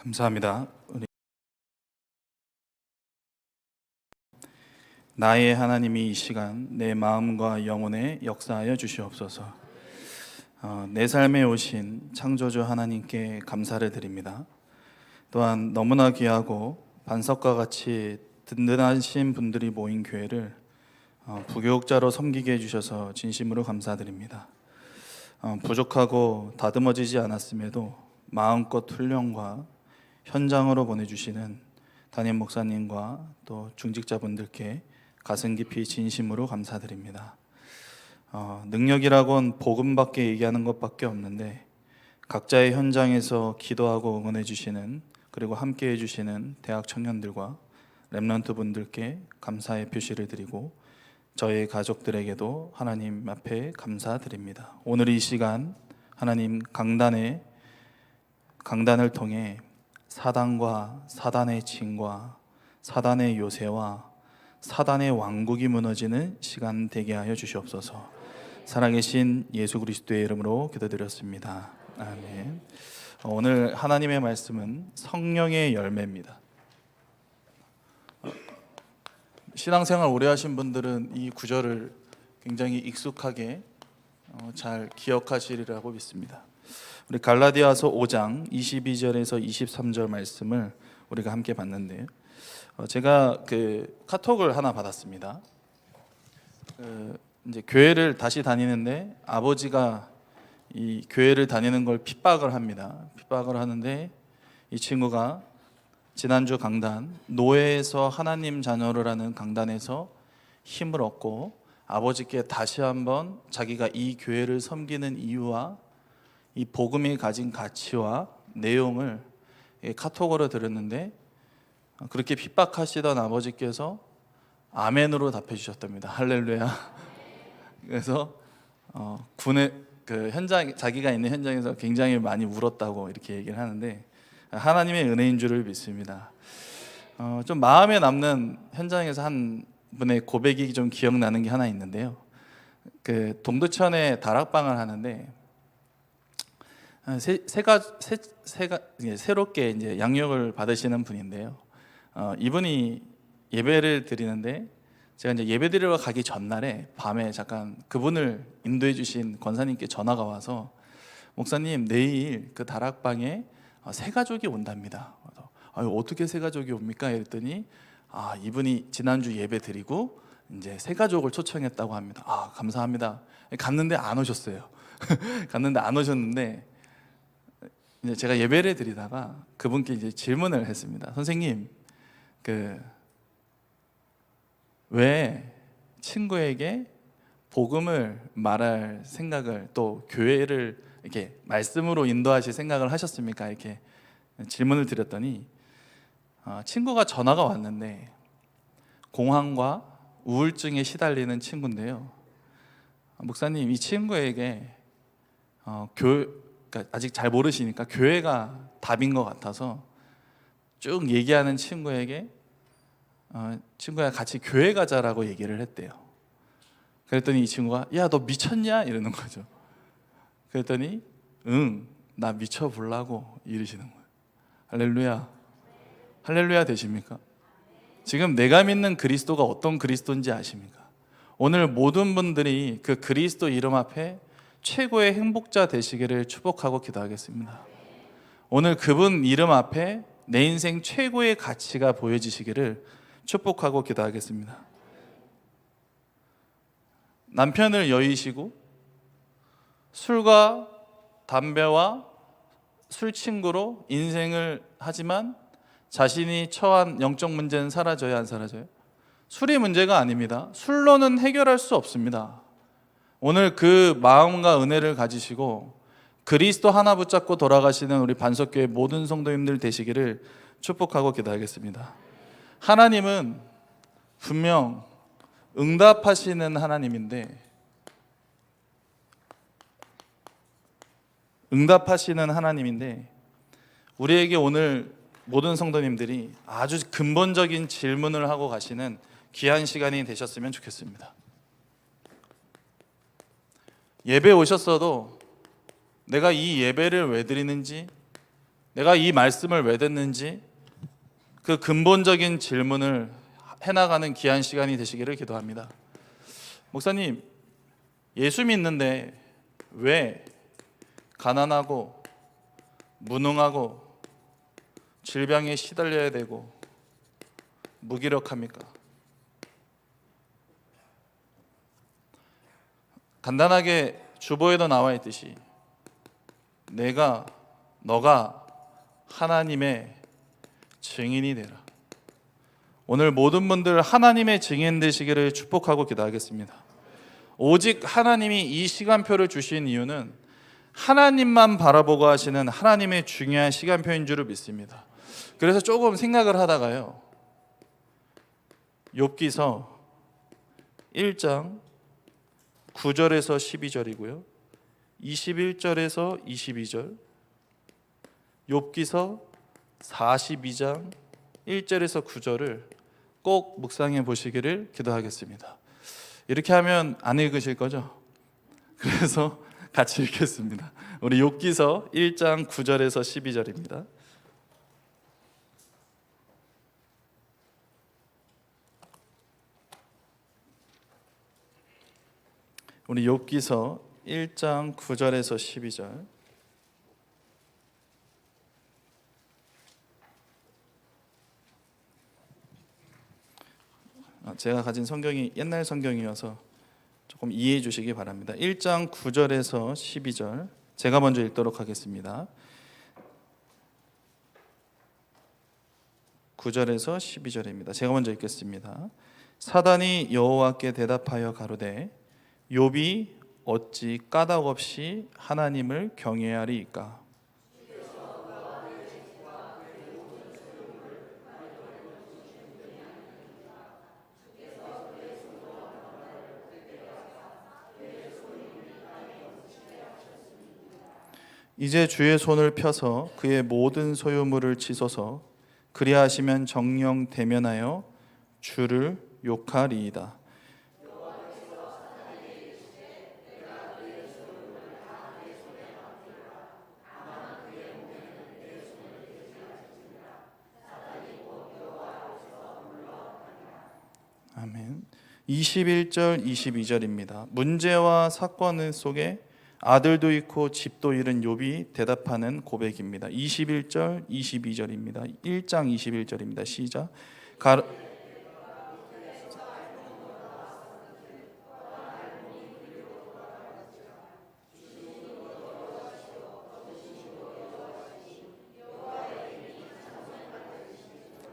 감사합니다. 나의 하나님이 이 시간 내 마음과 영혼에 역사하여 주시옵소서. 내 삶에 오신 창조주 하나님께 감사를 드립니다. 또한 너무나 귀하고 반석과 같이 든든하신 분들이 모인 교회를 부교육자로 섬기게 해주셔서 진심으로 감사드립니다. 부족하고 다듬어지지 않았음에도 마음껏 훈련과 현장으로 보내주시는 담임 목사님과 또 중직자분들께 가슴 깊이 진심으로 감사드립니다. 능력이라곤 복음밖에 얘기하는 것밖에 없는데 각자의 현장에서 기도하고 응원해 주시는, 그리고 함께 해주시는 대학 청년들과 렘넌트 분들께 감사의 표시를 드리고 저의 가족들에게도 하나님 앞에 감사드립니다. 오늘 이 시간 하나님 강단을 통해 사단과 사단의 진과 사단의 요새와 사단의 왕국이 무너지는 시간 되게 하여 주시옵소서. 살아계신 예수 그리스도의 이름으로 기도드렸습니다. 아멘. 오늘 하나님의 말씀은 성령의 열매입니다. 신앙생활 오래 하신 분들은 이 구절을 굉장히 익숙하게 잘 기억하시리라고 믿습니다. 우리 갈라디아서 5장 22절에서 23절 말씀을 우리가 함께 봤는데요. 제가 카톡을 하나 받았습니다. 이제 교회를 다시 다니는데 아버지가 이 교회를 다니는 걸 핍박을 합니다. 핍박을 하는데 이 친구가 지난주 강단, 노예에서 하나님 자녀로라는 강단에서 힘을 얻고 아버지께 다시 한번 자기가 이 교회를 섬기는 이유와 이 복음이 가진 가치와 내용을 카톡으로 들었는데, 그렇게 핍박하시던 아버지께서 아멘으로 답해 주셨답니다. 할렐루야. 그래서 군의 현장, 자기가 있는 현장에서 굉장히 많이 울었다고 이렇게 얘기를 하는데 하나님의 은혜인 줄을 믿습니다. 좀 마음에 남는 현장에서 한 분의 고백이 좀 기억나는 게 하나 있는데요. 동두천에 다락방을 하는데 새롭게 이제 양육을 받으시는 분인데요. 이분이 예배를 드리는데 제가 이제 예배 드리러 가기 전날에 밤에 잠깐 그분을 인도해 주신 권사님께 전화가 와서 목사님, 내일 그 다락방에 새 가족이 온답니다. 어떻게 새 가족이 옵니까? 이랬더니 이분이 지난주 예배 드리고 이제 새 가족을 초청했다고 합니다. 감사합니다. 갔는데 안 오셨어요. 갔는데 안 오셨는데 이제 제가 예배를 드리다가 그분께 이제 질문을 했습니다. 선생님, 왜 친구에게 복음을 말할 생각을, 또 교회를 이렇게 말씀으로 인도하실 생각을 하셨습니까? 이렇게 질문을 드렸더니 친구가 전화가 왔는데 공황과 우울증에 시달리는 친구인데요. 목사님, 이 친구에게 그러니까 아직 잘 모르시니까 교회가 답인 것 같아서 쭉 얘기하는 친구에게 친구야 같이 교회 가자라고 얘기를 했대요. 그랬더니 이 친구가 야, 너 미쳤냐? 이러는 거죠. 그랬더니 응, 나 미쳐보려고 이러시는 거예요. 할렐루야. 할렐루야 되십니까? 지금 내가 믿는 그리스도가 어떤 그리스도인지 아십니까? 오늘 모든 분들이 그 그리스도 이름 앞에 최고의 행복자 되시기를 축복하고 기도하겠습니다. 오늘 그분 이름 앞에 내 인생 최고의 가치가 보여지시기를 축복하고 기도하겠습니다. 남편을 여의시고 술과 담배와 술 친구로 인생을 하지만 자신이 처한 영적 문제는 사라져요, 안 사라져요? 술이 문제가 아닙니다. 술로는 해결할 수 없습니다. 오늘 그 마음과 은혜를 가지시고 그리스도 하나 붙잡고 돌아가시는 우리 반석교회 모든 성도님들 되시기를 축복하고 기도하겠습니다. 하나님은 분명 응답하시는 하나님인데 우리에게 오늘 모든 성도님들이 아주 근본적인 질문을 하고 가시는 귀한 시간이 되셨으면 좋겠습니다. 예배 오셨어도 내가 이 예배를 왜 드리는지, 내가 이 말씀을 왜 듣는지 그 근본적인 질문을 해나가는 귀한 시간이 되시기를 기도합니다. 목사님, 예수 믿는데 왜 가난하고 무능하고 질병에 시달려야 되고 무기력합니까? 간단하게 주보에도 나와 있듯이 너가 하나님의 증인이 되라. 오늘 모든 분들 하나님의 증인 되시기를 축복하고 기도하겠습니다. 오직 하나님이 이 시간표를 주신 이유는 하나님만 바라보고 하시는 하나님의 중요한 시간표인 줄을 믿습니다. 그래서 조금 생각을 하다가요, 욥기서 1장 9절에서 12절이고요 21절에서 22절, 욥기서 42장 1절에서 9절을 꼭 묵상해 보시기를 기도하겠습니다. 이렇게 하면 안 읽으실 거죠? 그래서 같이 읽겠습니다. 우리 욥기서 1장 9절에서 12절입니다. 우리 욥기서 1장 9절에서 12절. 제가 가진 성경이 옛날 성경이어서 조금 이해해 주시기 바랍니다. 1장 9절에서 12절 제가 먼저 읽도록 하겠습니다. 9절에서 12절입니다. 제가 먼저 읽겠습니다. 사단이 여호와께 대답하여 가로되 욥이 어찌 까닭 없이 하나님을 경외하리이까? 이제 주의 손을 펴서 그의 모든 소유물을 치소서. 그리하시면 정령 대면하여 주를 욕하리이다. 아멘. 21절 22절입니다. 문제와 사건 속에 아들도 잃고 집도 잃은 욥이 대답하는 고백입니다. 21절 22절입니다. 1장 21절입니다. 시작.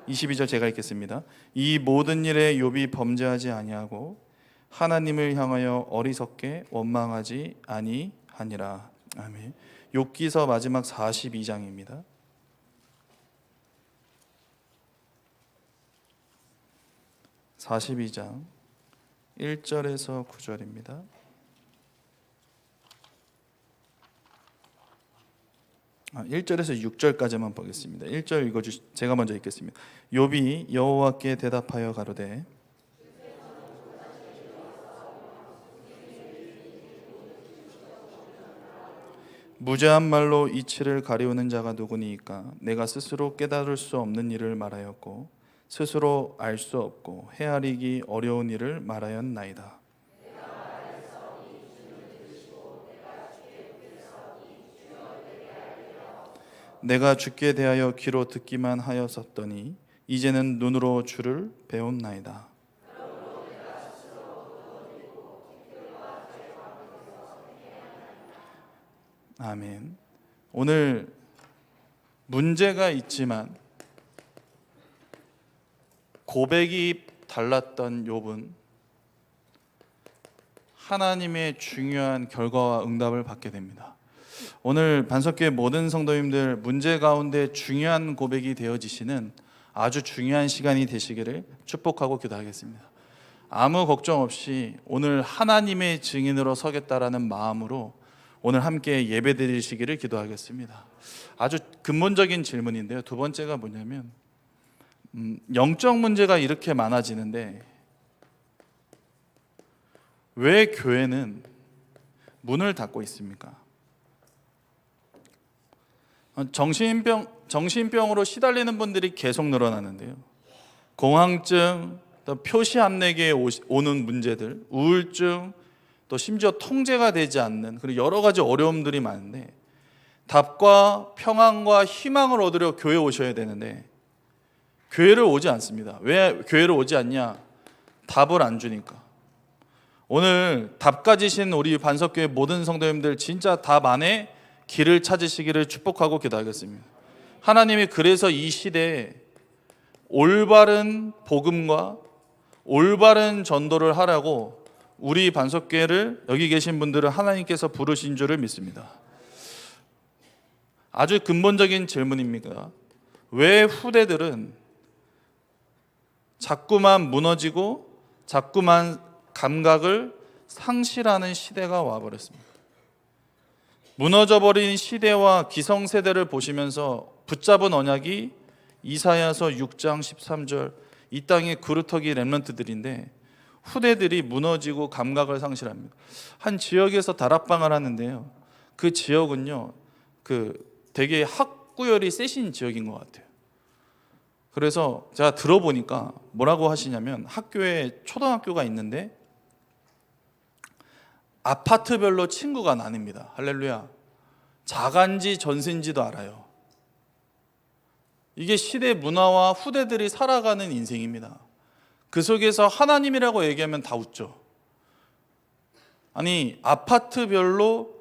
22절 제가 읽겠습니다. 이 모든 일에 욥이 범죄하지 아니하고 하나님을 향하여 어리석게 원망하지 아니하니라. 아멘. 욥기서 마지막 42장입니다. 42장 1절에서 9절입니다. 1절에서 6절까지만 보겠습니다. 1절 제가 먼저 읽겠습니다. 욥이 여호와께 대답하여 가로되 무죄한 말로 이치를 가리우는 자가 누구니이까? 내가 스스로 깨달을 수 없는 일을 말하였고 스스로 알 수 없고 헤아리기 어려운 일을 말하였나이다. 내가 주께 대하여 귀로 듣기만 하였었더니 이제는 눈으로 주를 배웠나이다. 아멘. 오늘 문제가 있지만 고백이 달랐던 욥은 하나님의 중요한 결과와 응답을 받게 됩니다. 오늘 반석교회 모든 성도님들 문제 가운데 중요한 고백이 되어지시는 아주 중요한 시간이 되시기를 축복하고 기도하겠습니다. 아무 걱정 없이 오늘 하나님의 증인으로 서겠다라는 마음으로 오늘 함께 예배 드리시기를 기도하겠습니다. 아주 근본적인 질문인데요. 두 번째가 뭐냐면 영적 문제가 이렇게 많아지는데 왜 교회는 문을 닫고 있습니까? 정신병으로 시달리는 분들이 계속 늘어나는데요. 공황증, 또 표시 암내기에 오는 문제들, 우울증, 또 심지어 통제가 되지 않는 그리고 여러 가지 어려움들이 많은데 답과 평안과 희망을 얻으려 교회에 오셔야 되는데 교회를 오지 않습니다. 왜 교회를 오지 않냐? 답을 안 주니까. 오늘 답 가지신 우리 반석교회 모든 성도님들 진짜 답 안에 길을 찾으시기를 축복하고 기도하겠습니다. 하나님이 그래서 이 시대에 올바른 복음과 올바른 전도를 하라고 우리 반석교회를 여기 계신 분들은 하나님께서 부르신 줄을 믿습니다. 아주 근본적인 질문입니다. 왜 후대들은 자꾸만 무너지고 자꾸만 감각을 상실하는 시대가 와버렸습니다. 무너져버린 시대와 기성세대를 보시면서 붙잡은 언약이 이사야서 6장 13절 이 땅의 그루터기 렘넌트들인데 후대들이 무너지고 감각을 상실합니다. 한 지역에서 다락방을 하는데요. 그 지역은요, 되게 학구열이 세신 지역인 것 같아요. 그래서 제가 들어보니까 뭐라고 하시냐면 학교에 초등학교가 있는데 아파트별로 친구가 나뉩니다. 할렐루야. 자간지 전세인지도 알아요. 이게 시대 문화와 후대들이 살아가는 인생입니다. 그 속에서 하나님이라고 얘기하면 다 웃죠. 아니 아파트별로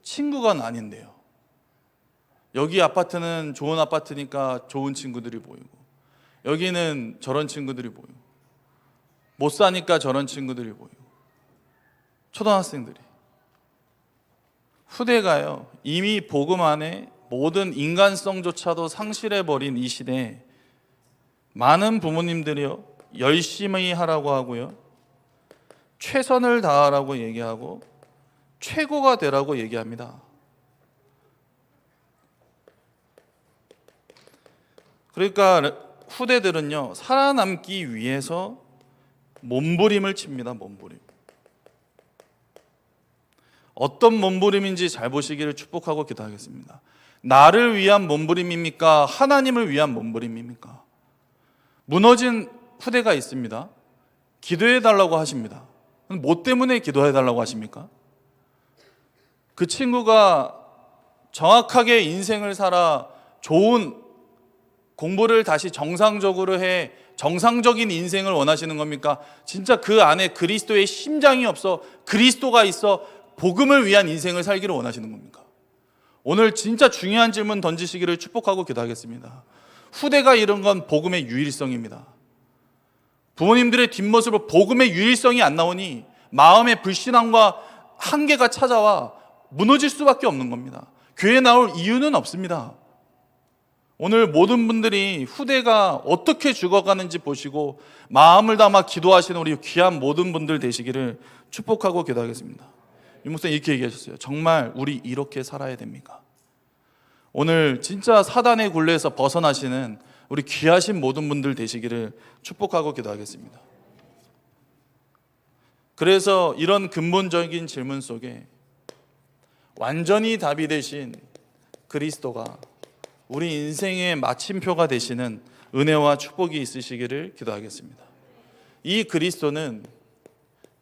친구가 나뉜대요. 여기 아파트는 좋은 아파트니까 좋은 친구들이 보이고 여기는 저런 친구들이 보이고 못 사니까 저런 친구들이 보이고 초등학생들이 후대가요 이미 복음 안에 모든 인간성조차도 상실해버린 이 시대에 많은 부모님들이요 열심히 하라고 하고요 최선을 다하라고 얘기하고 최고가 되라고 얘기합니다. 그러니까 후대들은요 살아남기 위해서 몸부림을 칩니다. 몸부림. 어떤 몸부림인지 잘 보시기를 축복하고 기도하겠습니다. 나를 위한 몸부림입니까? 하나님을 위한 몸부림입니까? 무너진 후대가 있습니다. 기도해 달라고 하십니다. 뭐 때문에 기도해 달라고 하십니까? 그 친구가 정확하게 인생을 살아 좋은 공부를 다시 정상적으로 해 정상적인 인생을 원하시는 겁니까? 진짜 그 안에 그리스도의 심장이 없어 그리스도가 있어 복음을 위한 인생을 살기를 원하시는 겁니까? 오늘 진짜 중요한 질문 던지시기를 축복하고 기도하겠습니다. 후대가 이런 건 복음의 유일성입니다. 부모님들의 뒷모습으로 복음의 유일성이 안 나오니 마음의 불신앙과 한계가 찾아와 무너질 수밖에 없는 겁니다. 교회에 나올 이유는 없습니다. 오늘 모든 분들이 후대가 어떻게 죽어가는지 보시고 마음을 담아 기도하시는 우리 귀한 모든 분들 되시기를 축복하고 기도하겠습니다. 이 목사님 이렇게 얘기하셨어요. 정말 우리 이렇게 살아야 됩니까? 오늘 진짜 사단의 굴레에서 벗어나시는 우리 귀하신 모든 분들 되시기를 축복하고 기도하겠습니다. 그래서 이런 근본적인 질문 속에 완전히 답이 되신 그리스도가 우리 인생의 마침표가 되시는 은혜와 축복이 있으시기를 기도하겠습니다. 이 그리스도는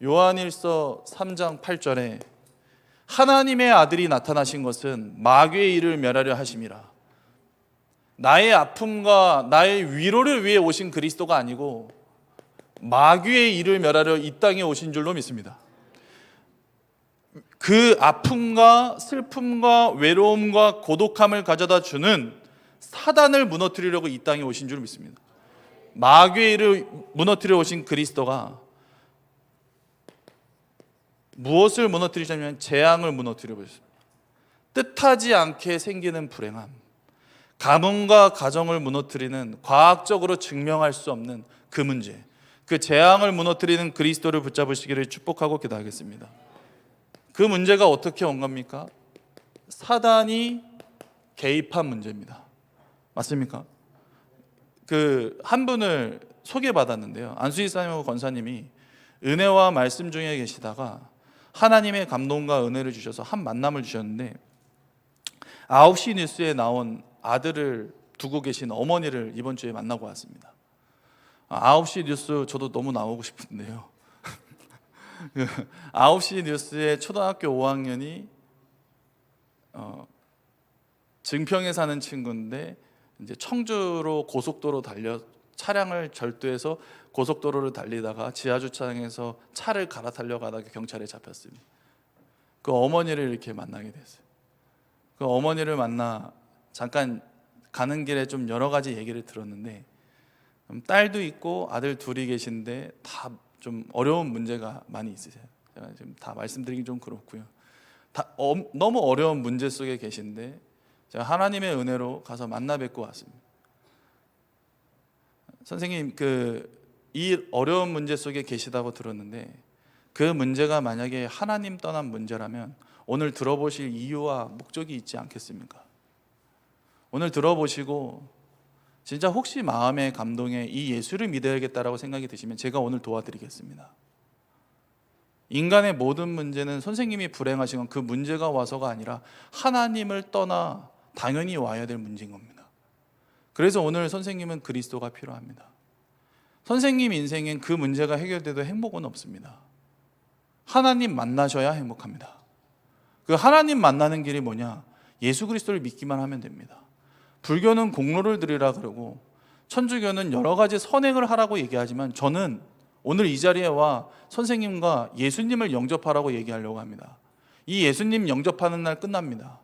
요한일서 3장 8절에 하나님의 아들이 나타나신 것은 마귀의 일을 멸하려 하심이라. 나의 아픔과 나의 위로를 위해 오신 그리스도가 아니고 마귀의 일을 멸하려 이 땅에 오신 줄로 믿습니다. 그 아픔과 슬픔과 외로움과 고독함을 가져다 주는 사단을 무너뜨리려고 이 땅에 오신 줄 믿습니다. 마귀의 일을 무너뜨려 오신 그리스도가 무엇을 무너뜨리자면 재앙을 무너뜨려 보셨습니다. 뜻하지 않게 생기는 불행함, 가문과 가정을 무너뜨리는 과학적으로 증명할 수 없는 그 문제, 그 재앙을 무너뜨리는 그리스도를 붙잡으시기를 축복하고 기도하겠습니다. 그 문제가 어떻게 온 겁니까? 사단이 개입한 문제입니다. 맞습니까? 한 분을 소개받았는데요. 안수희 사님하고 권사님이 은혜와 말씀 중에 계시다가 하나님의 감동과 은혜를 주셔서 한 만남을 주셨는데 9시 뉴스에 나온 아들을 두고 계신 어머니를 이번 주에 만나고 왔습니다. 9시 뉴스 저도 너무 나오고 싶은데요. 9시 뉴스에 초등학교 5학년이 증평에 사는 친구인데 이제 청주로 고속도로 달려 차량을 절도해서 고속도로를 달리다가 지하주차장에서 차를 갈아타려 가다가 경찰에 잡혔습니다. 그 어머니를 이렇게 만나게 됐어요. 그 어머니를 만나 잠깐 가는 길에 좀 여러 가지 얘기를 들었는데, 딸도 있고 아들 둘이 계신데 다 좀 어려운 문제가 많이 있으세요. 제가 지금 다 말씀드리기 좀 그렇고요. 너무 어려운 문제 속에 계신데 제가 하나님의 은혜로 가서 만나 뵙고 왔습니다. 선생님, 이 어려운 문제 속에 계시다고 들었는데 그 문제가 만약에 하나님 떠난 문제라면 오늘 들어보실 이유와 목적이 있지 않겠습니까? 오늘 들어보시고 진짜 혹시 마음의 감동에 이 예수를 믿어야겠다라고 생각이 드시면 제가 오늘 도와드리겠습니다. 인간의 모든 문제는 선생님이 불행하신 건 그 문제가 와서가 아니라 하나님을 떠나 당연히 와야 될 문제인 겁니다. 그래서 오늘 선생님은 그리스도가 필요합니다. 선생님 인생엔 그 문제가 해결돼도 행복은 없습니다. 하나님 만나셔야 행복합니다. 그 하나님 만나는 길이 뭐냐? 예수 그리스도를 믿기만 하면 됩니다. 불교는 공로를 드리라 그러고 천주교는 여러 가지 선행을 하라고 얘기하지만 저는 오늘 이 자리에 와 선생님과 예수님을 영접하라고 얘기하려고 합니다. 이 예수님 영접하는 날 끝납니다.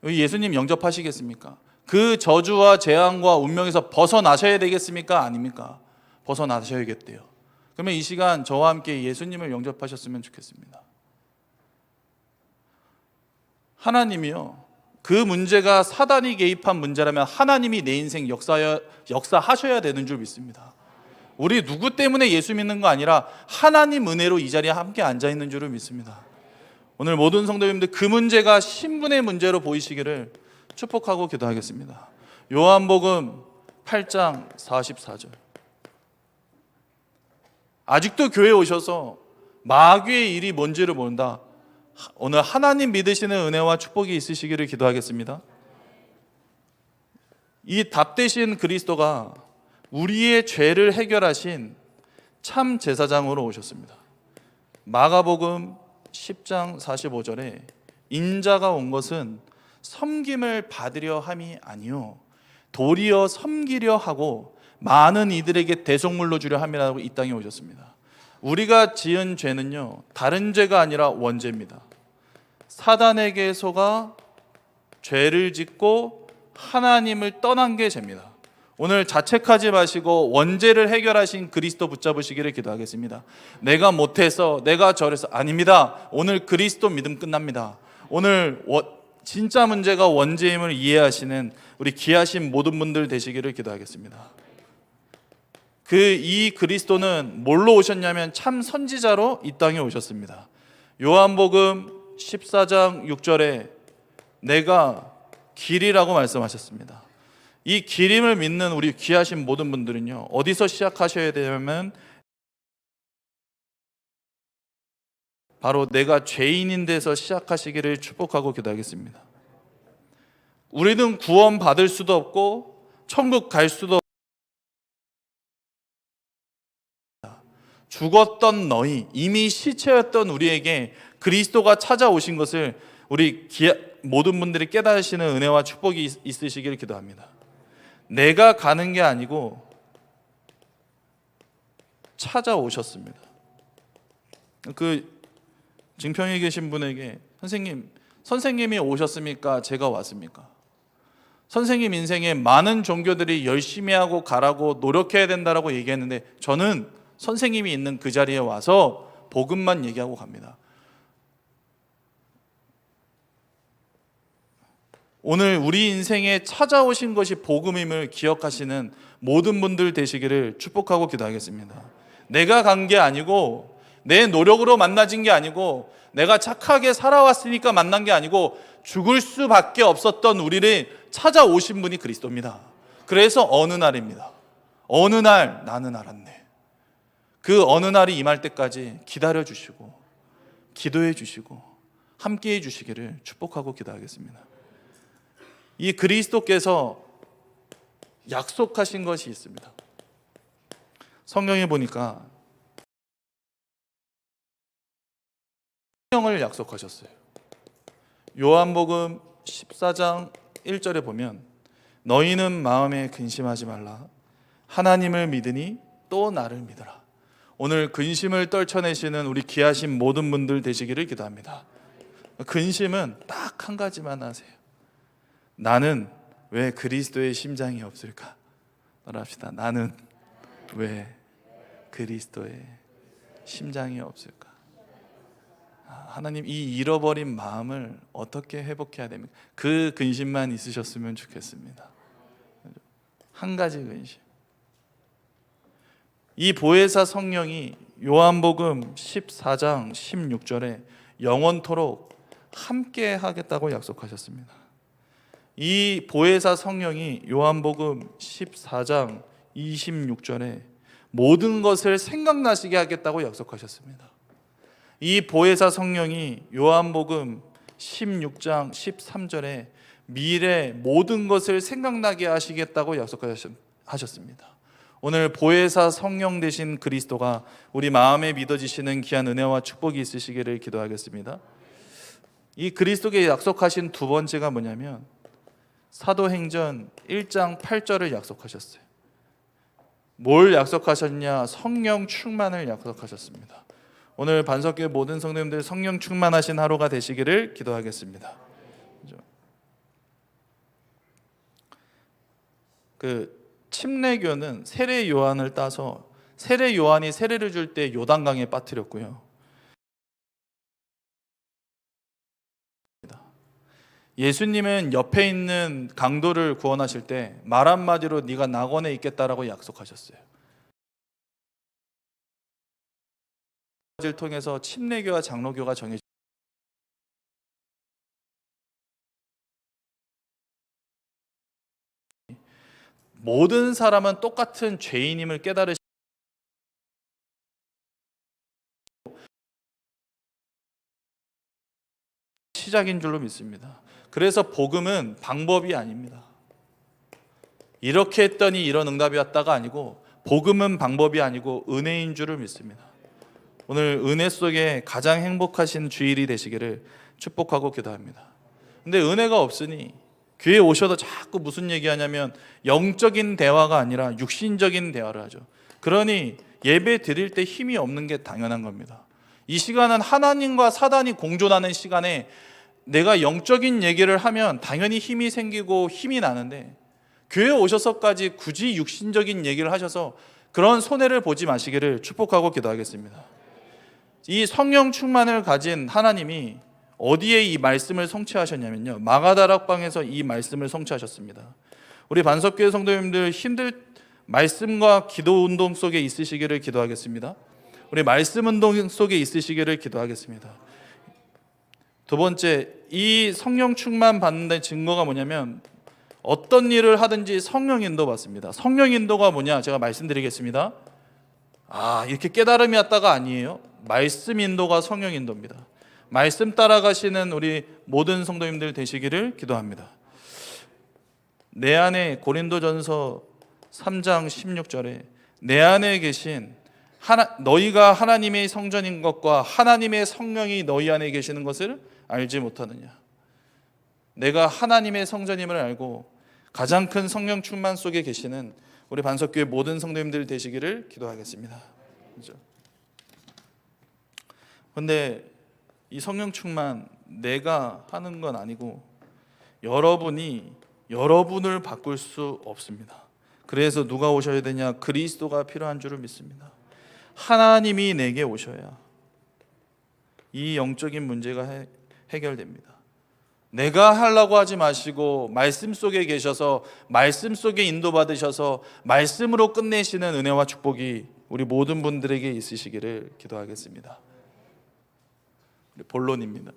예수님 영접하시겠습니까? 그 저주와 재앙과 운명에서 벗어나셔야 되겠습니까? 아닙니까? 벗어나셔야겠대요. 그러면 이 시간 저와 함께 예수님을 영접하셨으면 좋겠습니다. 하나님이요, 그 문제가 사단이 개입한 문제라면 하나님이 내 인생 역사하셔야 되는 줄 믿습니다. 우리 누구 때문에 예수 믿는 거 아니라 하나님 은혜로 이 자리에 함께 앉아 있는 줄을 믿습니다. 오늘 모든 성도님들 그 문제가 신분의 문제로 보이시기를 축복하고 기도하겠습니다. 요한복음 8장 44절. 아직도 교회에 오셔서 마귀의 일이 뭔지를 모른다. 오늘 하나님 믿으시는 은혜와 축복이 있으시기를 기도하겠습니다. 이 답되신 그리스도가 우리의 죄를 해결하신 참 제사장으로 오셨습니다. 마가복음 10장 45절에 인자가 온 것은 섬김을 받으려 함이 아니요 도리어 섬기려 하고 많은 이들에게 대속물로 주려 함이라고 이 땅에 오셨습니다. 우리가 지은 죄는요, 다른 죄가 아니라 원죄입니다. 사단에게 속아 죄를 짓고 하나님을 떠난 게 죄입니다. 오늘 자책하지 마시고 원죄를 해결하신 그리스도 붙잡으시기를 기도하겠습니다. 내가 못해서, 내가 저래서 아닙니다. 오늘 그리스도 믿음 끝납니다. 오늘 진짜 문제가 원죄임을 이해하시는 우리 귀하신 모든 분들 되시기를 기도하겠습니다. 이 그리스도는 뭘로 오셨냐면 참 선지자로 이 땅에 오셨습니다. 요한복음 14장 6절에 내가 길이라고 말씀하셨습니다. 이 길임을 믿는 우리 귀하신 모든 분들은요, 어디서 시작하셔야 되냐면 바로 내가 죄인인 데서 시작하시기를 축복하고 기도하겠습니다. 우리는 구원 받을 수도 없고 천국 갈 수도 죽었던 너희, 이미 시체였던 우리에게 그리스도가 찾아오신 것을 우리 모든 분들이 깨달으시는 은혜와 축복이 있으시기를 기도합니다. 내가 가는 게 아니고 찾아오셨습니다. 증평에 계신 분에게 선생님이 오셨습니까? 제가 왔습니까? 선생님 인생에 많은 종교들이 열심히 하고 가라고 노력해야 된다라고 얘기했는데 저는 선생님이 있는 그 자리에 와서 복음만 얘기하고 갑니다. 오늘 우리 인생에 찾아오신 것이 복음임을 기억하시는 모든 분들 되시기를 축복하고 기도하겠습니다. 내가 간 게 아니고 내 노력으로 만나진 게 아니고 내가 착하게 살아왔으니까 만난 게 아니고 죽을 수밖에 없었던 우리를 찾아오신 분이 그리스도입니다. 그래서 어느 날입니다. 어느 날 나는 알았네. 그 어느 날이 임할 때까지 기다려 주시고 기도해 주시고 함께해 주시기를 축복하고 기도하겠습니다. 이 그리스도께서 약속하신 것이 있습니다. 성경에 보니까 성령을 약속하셨어요. 요한복음 14장 1절에 보면 너희는 마음에 근심하지 말라. 하나님을 믿으니 또 나를 믿어라. 오늘 근심을 떨쳐내시는 우리 귀하신 모든 분들 되시기를 기도합니다. 근심은 딱 한 가지만 하세요. 나는 왜 그리스도의 심장이 없을까? 따라합시다. 나는 왜 그리스도의 심장이 없을까? 하나님, 이 잃어버린 마음을 어떻게 회복해야 됩니까? 그 근심만 있으셨으면 좋겠습니다. 한 가지 근심. 이 보혜사 성령이 요한복음 14장 16절에 영원토록 함께 하겠다고 약속하셨습니다. 이 보혜사 성령이 요한복음 14장 26절에 모든 것을 생각나시게 하겠다고 약속하셨습니다. 이 보혜사 성령이 요한복음 16장 13절에 미래 모든 것을 생각나게 하시겠다고 약속하셨습니다. 오늘 보혜사 성령 되신 그리스도가 우리 마음에 믿어지시는 귀한 은혜와 축복이 있으시기를 기도하겠습니다. 이 그리스도께 약속하신 두 번째가 뭐냐면 사도행전 1장 8절을 약속하셨어요. 뭘 약속하셨냐? 성령 충만을 약속하셨습니다. 오늘 반석교회 모든 성도님들 성령 충만하신 하루가 되시기를 기도하겠습니다. 침례교는 세례 요한을 따서 세례 요한이 세례를 줄 때 요단강에 빠뜨렸고요. 예수님은 옆에 있는 강도를 구원하실 때 말 한마디로 네가 낙원에 있겠다라고 약속하셨어요. 를 통해서 침례교와 장로교가 정해졌습니다. 모든 사람은 똑같은 죄인임을 깨달으시 시작인 줄로 믿습니다. 그래서 복음은 방법이 아닙니다. 이렇게 했더니 이런 응답이 왔다가 아니고 복음은 방법이 아니고 은혜인 줄을 믿습니다. 오늘 은혜 속에 가장 행복하신 주일이 되시기를 축복하고 기도합니다. 근데 은혜가 없으니 교회에 오셔도 자꾸 무슨 얘기하냐면 영적인 대화가 아니라 육신적인 대화를 하죠. 그러니 예배 드릴 때 힘이 없는 게 당연한 겁니다. 이 시간은 하나님과 사단이 공존하는 시간에 내가 영적인 얘기를 하면 당연히 힘이 생기고 힘이 나는데 교회에 오셔서까지 굳이 육신적인 얘기를 하셔서 그런 손해를 보지 마시기를 축복하고 기도하겠습니다. 이 성령 충만을 가진 하나님이 어디에 이 말씀을 성취하셨냐면요, 마가다락방에서 이 말씀을 성취하셨습니다. 우리 반석교회 성도님들 힘들 말씀과 기도 운동 속에 있으시기를 기도하겠습니다. 우리 말씀 운동 속에 있으시기를 기도하겠습니다. 두 번째, 이 성령 충만 받는 데 증거가 뭐냐면 어떤 일을 하든지 성령 인도 받습니다. 성령 인도가 뭐냐? 제가 말씀드리겠습니다. 이렇게 깨달음이 왔다가 아니에요. 말씀 인도가 성령 인도입니다. 말씀 따라가시는 우리 모든 성도님들 되시기를 기도합니다. 내 안에 고린도전서 3장 16절에 내 안에 계신 너희가 하나님의 성전인 것과 하나님의 성령이 너희 안에 계시는 것을 알지 못하느냐. 내가 하나님의 성전임을 알고 가장 큰 성령 충만 속에 계시는 우리 반석교회 모든 성도님들 되시기를 기도하겠습니다. 그런데 이 성령 충만 내가 하는 건 아니고 여러분을 바꿀 수 없습니다. 그래서 누가 오셔야 되냐? 그리스도가 필요한 줄을 믿습니다. 하나님이 내게 오셔야 이 영적인 문제가 해결됩니다. 내가 하려고 하지 마시고 말씀 속에 계셔서 말씀 속에 인도받으셔서 말씀으로 끝내시는 은혜와 축복이 우리 모든 분들에게 있으시기를 기도하겠습니다. 본론입니다.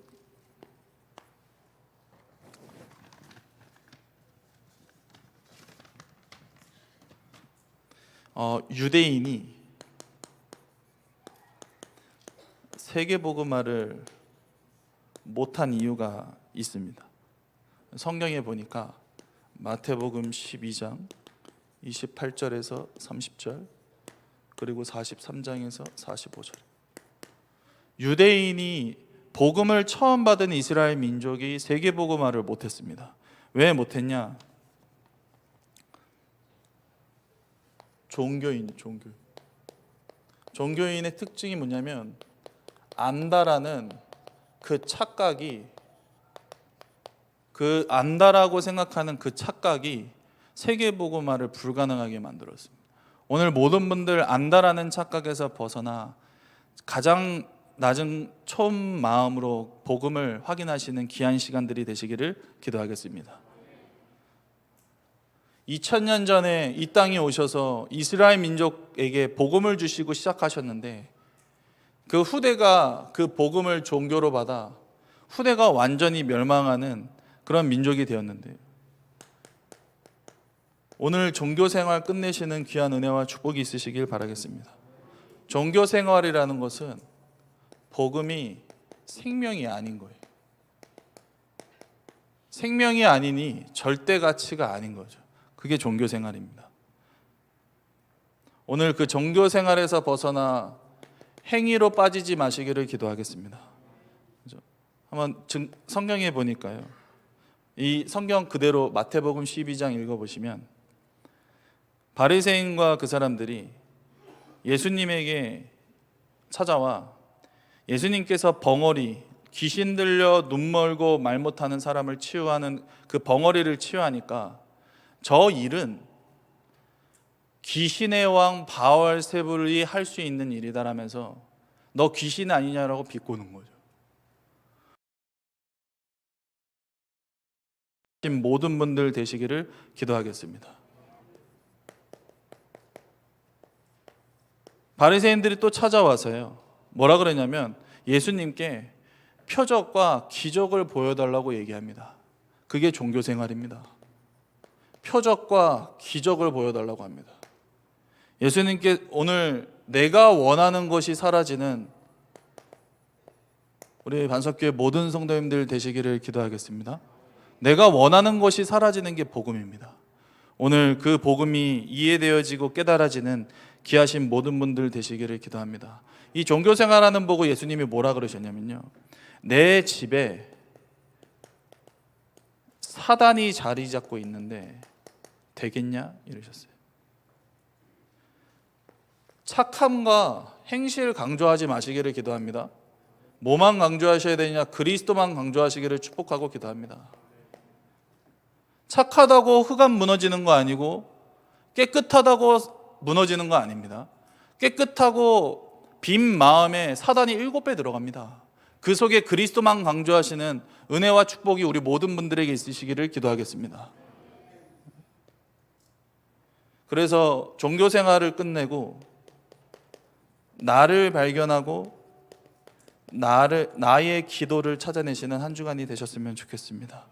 유대인이 세계복음화를 못한 이유가 있습니다. 성경에 보니까 마태복음 12장 28절에서 30절, 그리고 43장에서 45절. 유대인이 복음을 처음 받은 이스라엘 민족이 세계복음화를 못했습니다. 왜 못했냐? 종교인의 특징이 뭐냐면 안다라는 그 착각이, 그 안다라고 생각하는 그 착각이 세계복음화를 불가능하게 만들었습니다. 오늘 모든 분들 안다라는 착각에서 벗어나 가장 낮은 처음 마음으로 복음을 확인하시는 귀한 시간들이 되시기를 기도하겠습니다. 2000년 전에 이 땅에 오셔서 이스라엘 민족에게 복음을 주시고 시작하셨는데, 그 후대가 그 복음을 종교로 받아 후대가 완전히 멸망하는 그런 민족이 되었는데, 오늘 종교 생활 끝내시는 귀한 은혜와 축복이 있으시길 바라겠습니다. 종교 생활이라는 것은 복음이 생명이 아닌 거예요. 생명이 아니니 절대 가치가 아닌 거죠. 그게 종교 생활입니다. 오늘 그 종교 생활에서 벗어나 행위로 빠지지 마시기를 기도하겠습니다. 한번 성경에 보니까요, 이 성경 그대로 마태복음 12장 읽어보시면 바리새인과 그 사람들이 예수님에게 찾아와 예수님께서 벙어리, 귀신 들려 눈 멀고 말 못하는 사람을 치유하는 그 벙어리를 치유하니까 저 일은 귀신의 왕 바알세불이 할 수 있는 일이다라면서 너 귀신 아니냐라고 비꼬는 거죠. 모든 분들 되시기를 기도하겠습니다. 바리새인들이 또 찾아와서요, 뭐라 그러냐면 예수님께 표적과 기적을 보여달라고 얘기합니다. 그게 종교 생활입니다. 표적과 기적을 보여달라고 합니다. 예수님께 오늘 내가 원하는 것이 사라지는 우리 반석교회 모든 성도님들 되시기를 기도하겠습니다. 내가 원하는 것이 사라지는 게 복음입니다. 오늘 그 복음이 이해되어지고 깨달아지는 귀하신 모든 분들 되시기를 기도합니다. 이 종교생활하는 보고 예수님이 뭐라 그러셨냐면요, 내 집에 사단이 자리 잡고 있는데 되겠냐? 이러셨어요. 착함과 행실 강조하지 마시기를 기도합니다. 뭐만 강조하셔야 되냐? 그리스도만 강조하시기를 축복하고 기도합니다. 착하다고 흑암 무너지는 거 아니고 깨끗하다고 무너지는 거 아닙니다. 깨끗하고 빈 마음에 사단이 7배 들어갑니다. 그 속에 그리스도만 강조하시는 은혜와 축복이 우리 모든 분들에게 있으시기를 기도하겠습니다. 그래서 종교생활을 끝내고 나를 발견하고 나의 기도를 찾아내시는 한 주간이 되셨으면 좋겠습니다.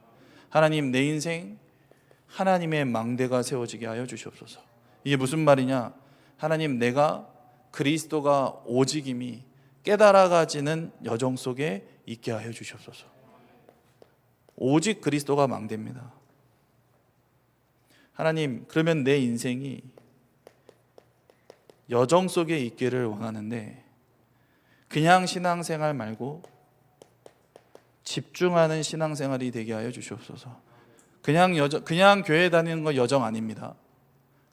하나님, 내 인생 하나님의 망대가 세워지게 하여 주시옵소서. 이게 무슨 말이냐? 하나님, 내가 그리스도가 오직임이 깨달아가지는 여정 속에 있게 하여 주시옵소서. 오직 그리스도가 망대입니다. 하나님, 그러면 내 인생이 여정 속에 있기를 원하는데 그냥 신앙생활 말고 집중하는 신앙생활이 되게 하여 주시옵소서. 그냥 교회 다니는 거 여정 아닙니다.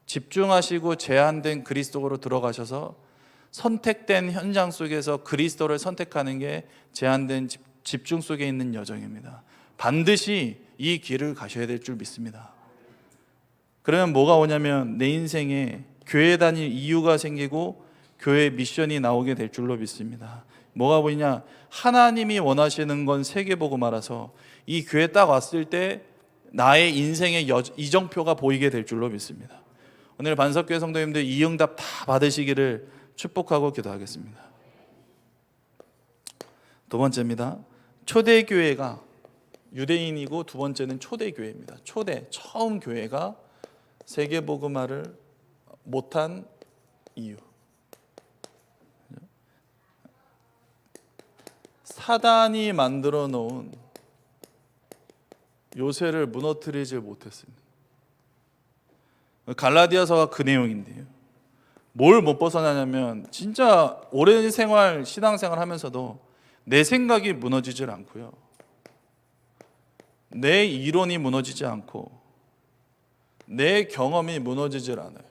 집중하시고 제한된 그리스도로 들어가셔서 선택된 현장 속에서 그리스도를 선택하는 게 제한된 집중 속에 있는 여정입니다. 반드시 이 길을 가셔야 될 줄 믿습니다. 그러면 뭐가 오냐면 내 인생에 교회 다닐 이유가 생기고 교회 미션이 나오게 될 줄로 믿습니다. 뭐가 보이냐? 하나님이 원하시는 건 세계복음화라서 이 교회 딱 왔을 때 나의 인생의 이정표가 보이게 될 줄로 믿습니다. 오늘 반석교회 성도님들 이 응답 다 받으시기를 축복하고 기도하겠습니다. 두 번째입니다. 초대교회가 유대인이고 두 번째는 초대교회입니다. 처음 교회가 세계복음화를 못한 이유. 사단이 만들어 놓은 요새를 무너뜨리지 못했습니다. 갈라디아서가 그 내용인데요. 뭘 못 벗어나냐면 진짜 오랜 생활, 신앙생활 하면서도 내 생각이 무너지질 않고요. 내 이론이 무너지지 않고 내 경험이 무너지질 않아요.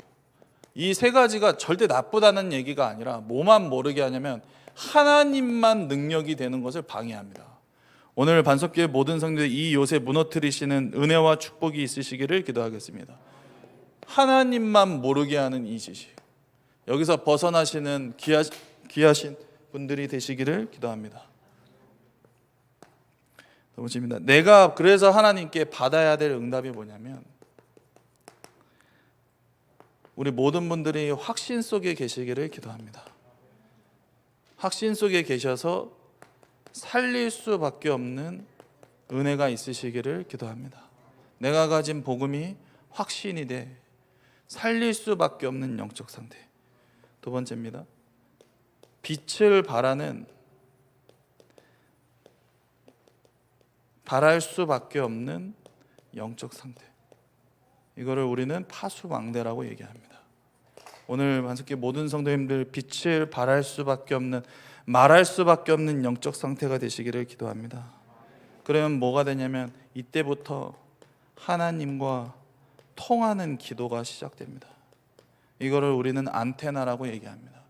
이 세 가지가 절대 나쁘다는 얘기가 아니라 뭐만 모르게 하냐면 하나님만 능력이 되는 것을 방해합니다. 오늘 반석교회 모든 성도들 이 요새 무너뜨리시는 은혜와 축복이 있으시기를 기도하겠습니다. 하나님만 모르게 하는 이 지식, 여기서 벗어나시는 귀하신 분들이 되시기를 기도합니다. 두 번째입니다. 내가 그래서 하나님께 받아야 될 응답이 뭐냐면, 우리 모든 분들이 확신 속에 계시기를 기도합니다. 확신 속에 계셔서 살릴 수밖에 없는 은혜가 있으시기를 기도합니다. 내가 가진 복음이 확신이 돼 살릴 수밖에 없는 영적 상태. 두 번째입니다. 빛을 바랄 수밖에 없는 영적 상태. 이거를 우리는 파수망대라고 얘기합니다. 오늘 반석기 모든 성도님들 빛을 바랄 수밖에 없는, 말할 수밖에 없는 영적 상태가 되시기를 기도합니다. 그러면 뭐가 되냐면 이때부터 하나님과 통하는 기도가 시작됩니다. 이거를 우리는 안테나라고 얘기합니다.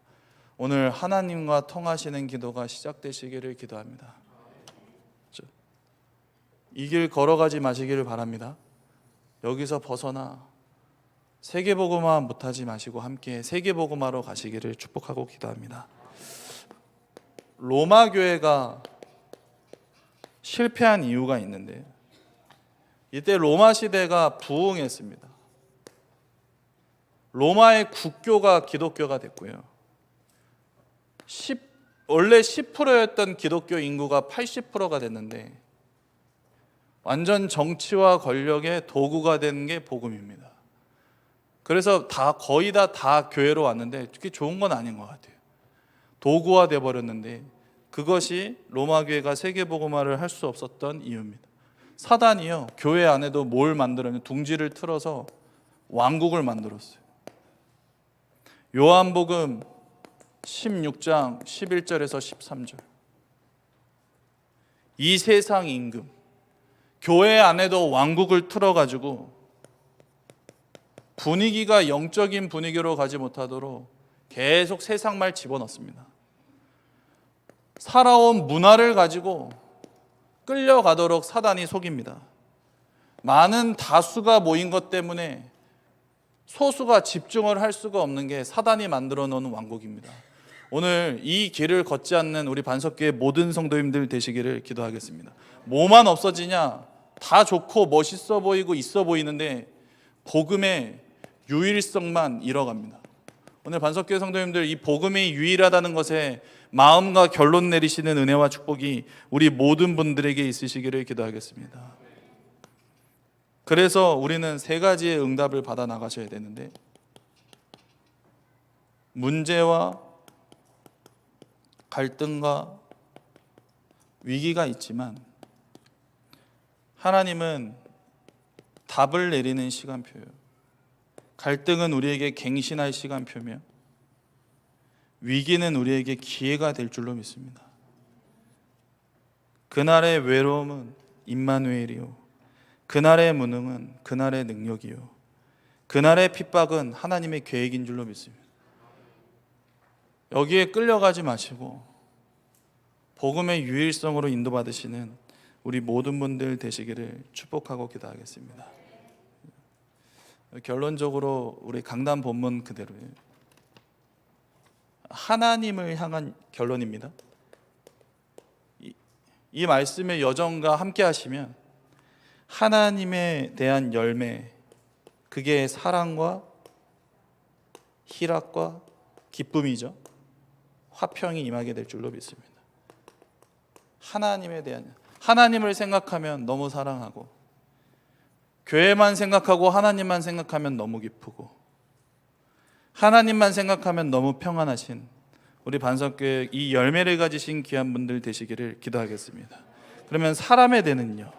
오늘 하나님과 통하시는 기도가 시작되시기를 기도합니다. 이 길 걸어가지 마시기를 바랍니다. 여기서 벗어나 세계복음화 못하지 마시고 함께 세계복음화로 가시기를 축복하고 기도합니다. 로마 교회가 실패한 이유가 있는데, 이때 로마 시대가 부흥했습니다. 로마의 국교가 기독교가 됐고요. 원래 10%였던 기독교 인구가 80%가 됐는데 완전 정치와 권력의 도구가 된 게 복음입니다. 그래서 거의 다 교회로 왔는데 그게 좋은 건 아닌 것 같아요. 도구화 돼 버렸는데 그것이 로마 교회가 세계 복음화를 할 수 없었던 이유입니다. 사단이요, 교회 안에도 뭘 만들었냐면 둥지를 틀어서 왕국을 만들었어요. 요한복음 16장 11절에서 13절. 이 세상 임금, 교회 안에도 왕국을 틀어가지고 분위기가 영적인 분위기로 가지 못하도록 계속 세상 말 집어넣습니다. 살아온 문화를 가지고 끌려가도록 사단이 속입니다. 많은 다수가 모인 것 때문에 소수가 집중을 할 수가 없는 게 사단이 만들어 놓은 왕국입니다. 오늘 이 길을 걷지 않는 우리 반석교회 모든 성도님들 되시기를 기도하겠습니다. 뭐만 없어지냐? 다 좋고 멋있어 보이고 있어 보이는데 복음의 유일성만 잃어갑니다. 오늘 반석교회 성도님들, 이 복음이 유일하다는 것에 마음과 결론 내리시는 은혜와 축복이 우리 모든 분들에게 있으시기를 기도하겠습니다. 그래서 우리는 세 가지의 응답을 받아 나가셔야 되는데, 문제와 갈등과 위기가 있지만 하나님은 답을 내리는 시간표예요. 갈등은 우리에게 갱신할 시간표며 위기는 우리에게 기회가 될 줄로 믿습니다. 그날의 외로움은 임마누엘이요, 그날의 무능은 그날의 능력이요, 그날의 핍박은 하나님의 계획인 줄로 믿습니다. 여기에 끌려가지 마시고 복음의 유일성으로 인도받으시는 우리 모든 분들 되시기를 축복하고 기도하겠습니다. 결론적으로 우리 강단 본문 그대로예요. 하나님을 향한 결론입니다. 이 말씀의 여정과 함께 하시면 하나님에 대한 열매, 그게 사랑과 희락과 기쁨이죠. 화평이 임하게 될 줄로 믿습니다. 하나님에 대한, 하나님을 생각하면 너무 사랑하고, 교회만 생각하고 하나님만 생각하면 너무 기쁘고, 하나님만 생각하면 너무 평안하신 우리 반석교회 이 열매를 가지신 귀한 분들 되시기를 기도하겠습니다. 그러면 사람에 대해는요,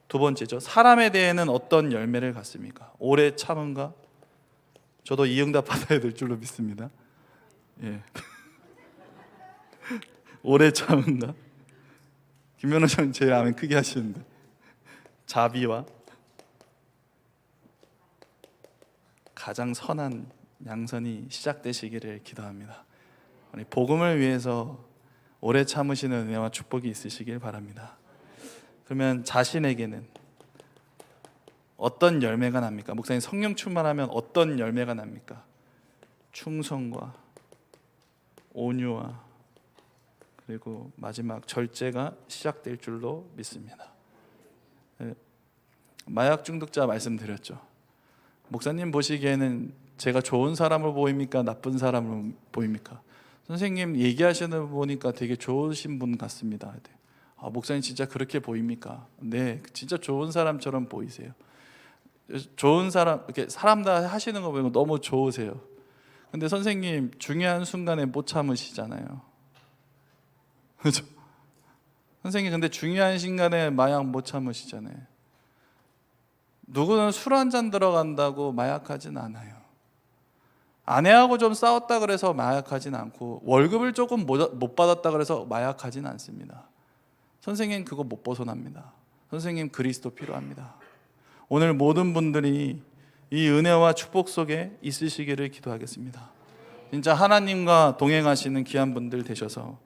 두 번째죠. 사람에 대해는 어떤 열매를 갖습니까? 오래 참음과 저도 이 응답 받아야 될 줄로 믿습니다. 예. 오래 참은다. 김현우 형 제일 아멘 크게 하시는데, 자비와 가장 선한 양선이 시작되시기를 기도합니다. 우리 복음을 위해서 오래 참으시는 은혜와 축복이 있으시길 바랍니다. 그러면 자신에게는 어떤 열매가 납니까? 목사님, 성령 충만하면 어떤 열매가 납니까? 충성과 온유와 그리고 마지막 절제가 시작될 줄로 믿습니다. 마약 중독자 말씀드렸죠. 목사님 보시기에는 제가 좋은 사람으로 보입니까? 나쁜 사람으로 보입니까? 선생님 얘기하시는 거 보니까 되게 좋으신 분 같습니다. 아, 목사님 진짜 그렇게 보입니까? 네, 진짜 좋은 사람처럼 보이세요. 좋은 사람, 이렇게 사람 다 하시는 거 보면 너무 좋으세요. 근데 선생님 중요한 순간에 못 참으시잖아요. 그렇죠? 선생님 근데 중요한 순간에 마약 못 참으시잖아요. 누구는 술 한 잔 들어간다고 마약하진 않아요. 아내하고 좀 싸웠다 그래서 마약하진 않고, 월급을 조금 못 받았다 그래서 마약하진 않습니다. 선생님 그거 못 벗어납니다. 선생님 그리스도 필요합니다. 오늘 모든 분들이 이 은혜와 축복 속에 있으시기를 기도하겠습니다. 진짜 하나님과 동행하시는 귀한 분들 되셔서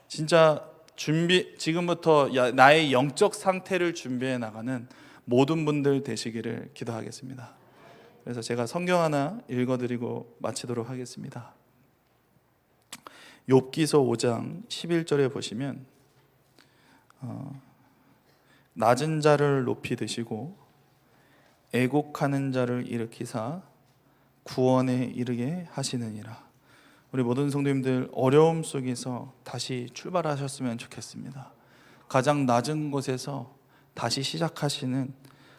진짜 지금부터 나의 영적 상태를 준비해 나가는 모든 분들 되시기를 기도하겠습니다. 그래서 제가 성경 하나 읽어드리고 마치도록 하겠습니다. 욥기서 5장 11절에 보시면 낮은 자를 높이 드시고 애곡하는 자를 일으키사 구원에 이르게 하시느니라. 우리 모든 성도님들 어려움 속에서 다시 출발하셨으면 좋겠습니다. 가장 낮은 곳에서 다시 시작하시는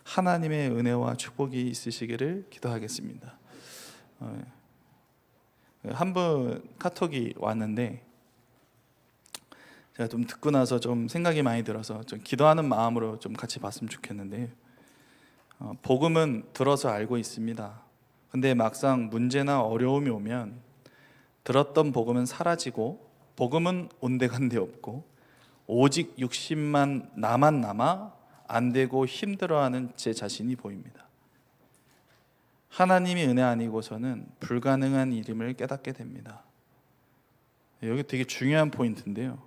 하나님의 은혜와 축복이 있으시기를 기도하겠습니다. 한 분 카톡이 왔는데 제가 좀 듣고 나서 좀 생각이 많이 들어서 좀 기도하는 마음으로 좀 같이 봤으면 좋겠는데, 복음은 들어서 알고 있습니다. 근데 막상 문제나 어려움이 오면 들었던 복음은 사라지고 복음은 온데간데 없고 오직 육신만 나만 남아 안 되고 힘들어하는 제 자신이 보입니다. 하나님이 은혜 아니고서는 불가능한 일임을 깨닫게 됩니다. 여기 되게 중요한 포인트인데요.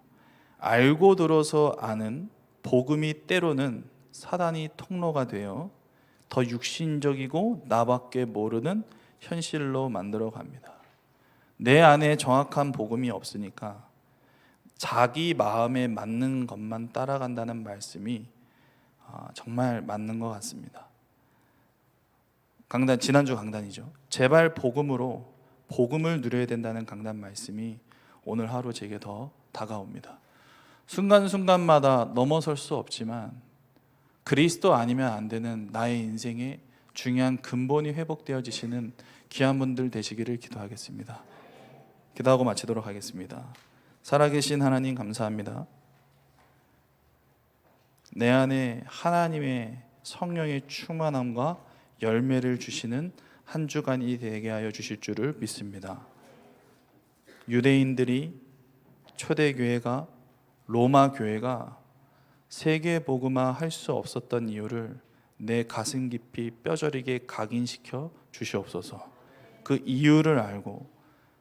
알고 들어서 아는 복음이 때로는 사단이 통로가 되어 더 육신적이고 나밖에 모르는 현실로 만들어 갑니다. 내 안에 정확한 복음이 없으니까 자기 마음에 맞는 것만 따라간다는 말씀이 정말 맞는 것 같습니다. 강단, 지난주 강단이죠. 제발 복음으로 복음을 누려야 된다는 강단 말씀이 오늘 하루 제게 더 다가옵니다. 순간순간마다 넘어설 수 없지만 그리스도 아니면 안 되는 나의 인생의 중요한 근본이 회복되어지시는 귀한 분들 되시기를 기도하겠습니다. 기도하고 마치도록 하겠습니다. 살아계신 하나님 감사합니다. 내 안에 하나님의 성령의 충만함과 열매를 주시는 한 주간이 되게 하여 주실 줄을 믿습니다. 유대인들이 초대교회가 로마 교회가 세계 복음화 할 수 없었던 이유를 내 가슴 깊이 뼈저리게 각인시켜 주시옵소서. 그 이유를 알고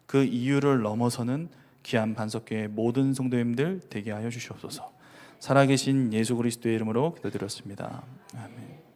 그 이유를 넘어서는 귀한 반석교회 모든 성도님들 되게 하여 주시옵소서. 살아계신 예수 그리스도의 이름으로 기도드렸습니다. 아멘.